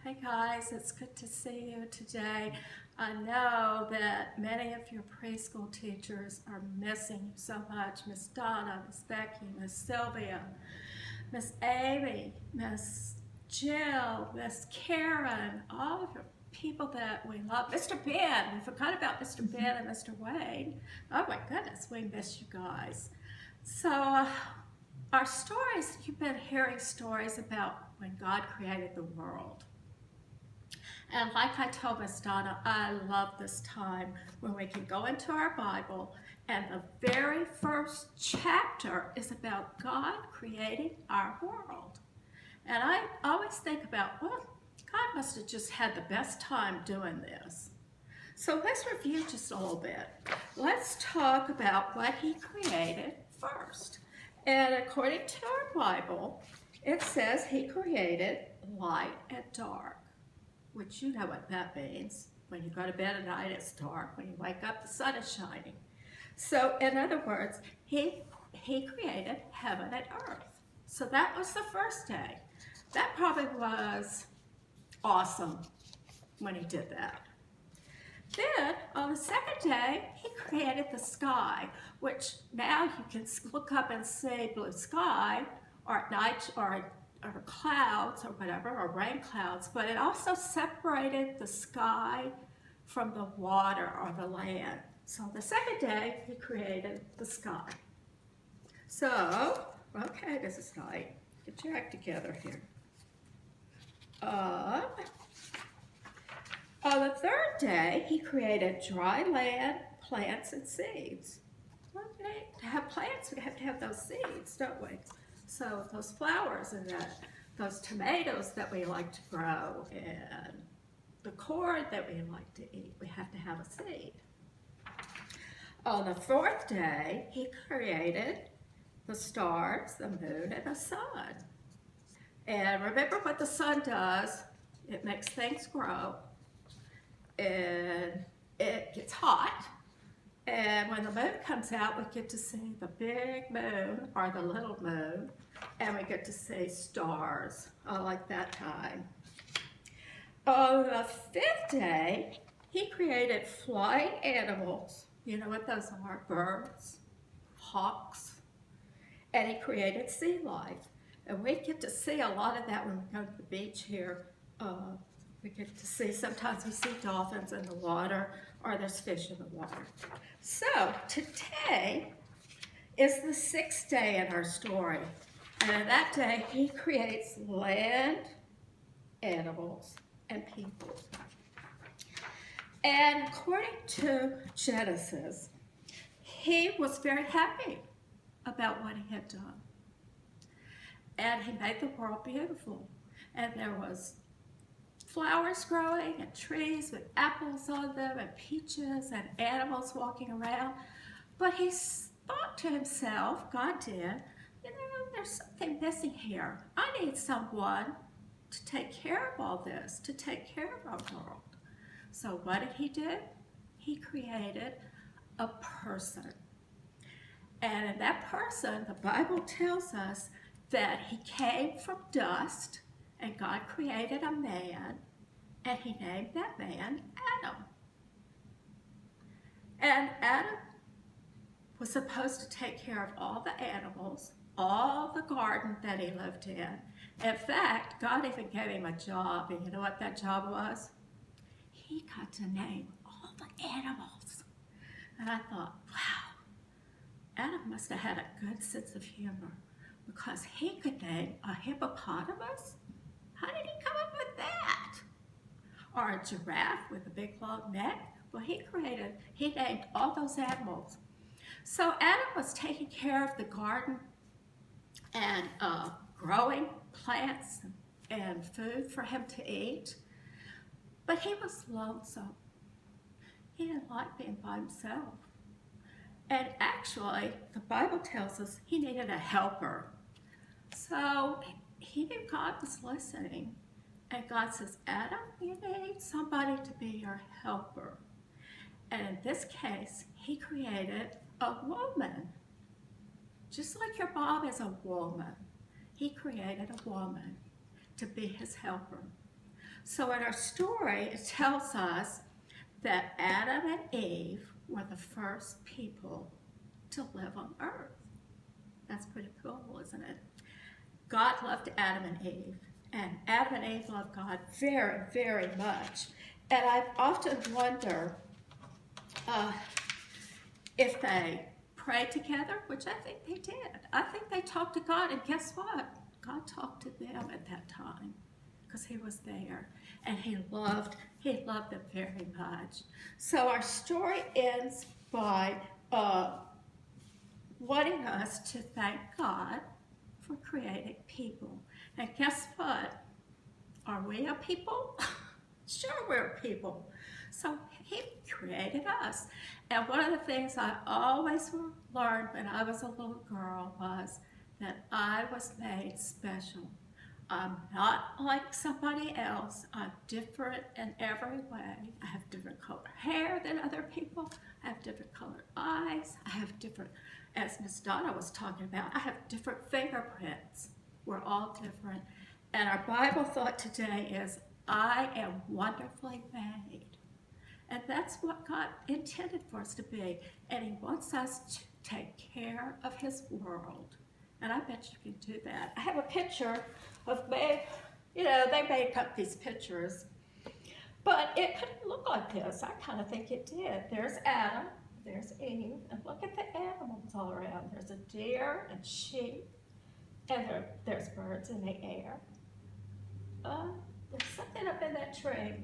Hi guys, it's good to see you today. I know that many of your preschool teachers are missing you so much. Miss Donna, Miss Becky, Miss Sylvia, Miss Amy, Miss Jill, Miss Karen, all of your people that we love. Mr. Ben, we forgot about Mr. Ben and Mr. Wayne. Oh my goodness, we miss you guys. So our stories, you've been hearing stories about when God created the world. And like I told Miss Donna, I love this time when we can go into our Bible and the very first chapter is about God creating our world. And I always think about, well, God must have just had the best time doing this. So let's review just a little bit. Let's talk about what he created first. And according to our Bible, it says he created light and dark, which you know what that means. When you go to bed at night, it's dark. When you wake up, the sun is shining. So in other words, he created heaven and earth. So that was the first day. That probably was awesome when he did that. Then on the second day, he created the sky, which now you can look up and see blue sky, or at night, or clouds, or whatever, or rain clouds, but it also separated the sky from the water or the land. So the second day, he created the sky. So, okay, this is night. Get your act together here. On the third day, he created dry land, plants, and seeds. Okay, to have plants, we have to have those seeds, don't we? So those flowers and those tomatoes that we like to grow and the corn that we like to eat, we have to have a seed. On the fourth day, he created the stars, the moon, and the sun. And remember what the sun does, it makes things grow. And it gets hot, and when the moon comes out, we get to see the big moon or the little moon, and we get to see stars. I like that time. On the fifth day, he created flying animals. You know what those are? Birds, hawks, and he created sea life. And we get to see a lot of that when we go to the beach here. We get to see, sometimes we see dolphins in the water, or there's fish in the water. So today is the sixth day in our story. And on that day, he creates land, animals, and people. And according to Genesis, he was very happy about what he had done. And he made the world beautiful. And there was flowers growing and trees with apples on them and peaches and animals walking around. But he thought to himself, God did, there's something missing here. I need someone to take care of all this, to take care of our world. So what did he do? He created a person. And in that person, the Bible tells us that he came from dust, and God created a man, and he named that man Adam. And Adam was supposed to take care of all the animals, all the garden that he lived in. In fact, God even gave him a job, and you know what that job was? He got to name all the animals. And I thought, wow, Adam must have had a good sense of humor, because he could name a hippopotamus. How did he come up with that? Or a giraffe with a big long neck? Well, he named all those animals. So Adam was taking care of the garden and growing plants and food for him to eat. But he was lonesome. He didn't like being by himself. And actually, the Bible tells us he needed a helper. So he knew God was listening. And God says, Adam, you need somebody to be your helper. And in this case, he created a woman. Just like your mom is a woman, he created a woman to be his helper. So in our story, it tells us that Adam and Eve were the first people to live on earth. That's pretty cool, isn't it? God loved Adam and Eve, and Adam and Eve loved God very, very much. And I often wonder if they prayed together, which I think they did. I think they talked to God, and guess what? God talked to them at that time because he was there, and he loved them very much. So our story ends by wanting us to thank God for creating people. And guess what? Are we a people? Sure, we're people. So he created us. And one of the things I always learned when I was a little girl was that I was made special. I'm not like somebody else. I'm different in every way. I have different colored hair than other people. I have different colored eyes. I have different, as Miss Donna was talking about, I have different fingerprints. We're all different. And our Bible thought today is, I am wonderfully made. And that's what God intended for us to be. And he wants us to take care of his world. And I bet you can do that. I have a picture of me. You know, they made up these pictures. But it couldn't look like this. I kind of think it did. There's Adam, there's Eve, and look at the animals all around. There's a deer and sheep, and there's birds in the air. There's something up in that tree.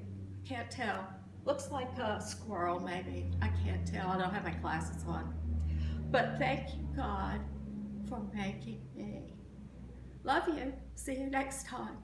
Can't tell. Looks like a squirrel, maybe. I can't tell. I don't have my glasses on. But thank you, God, for making me. Love you. See you next time.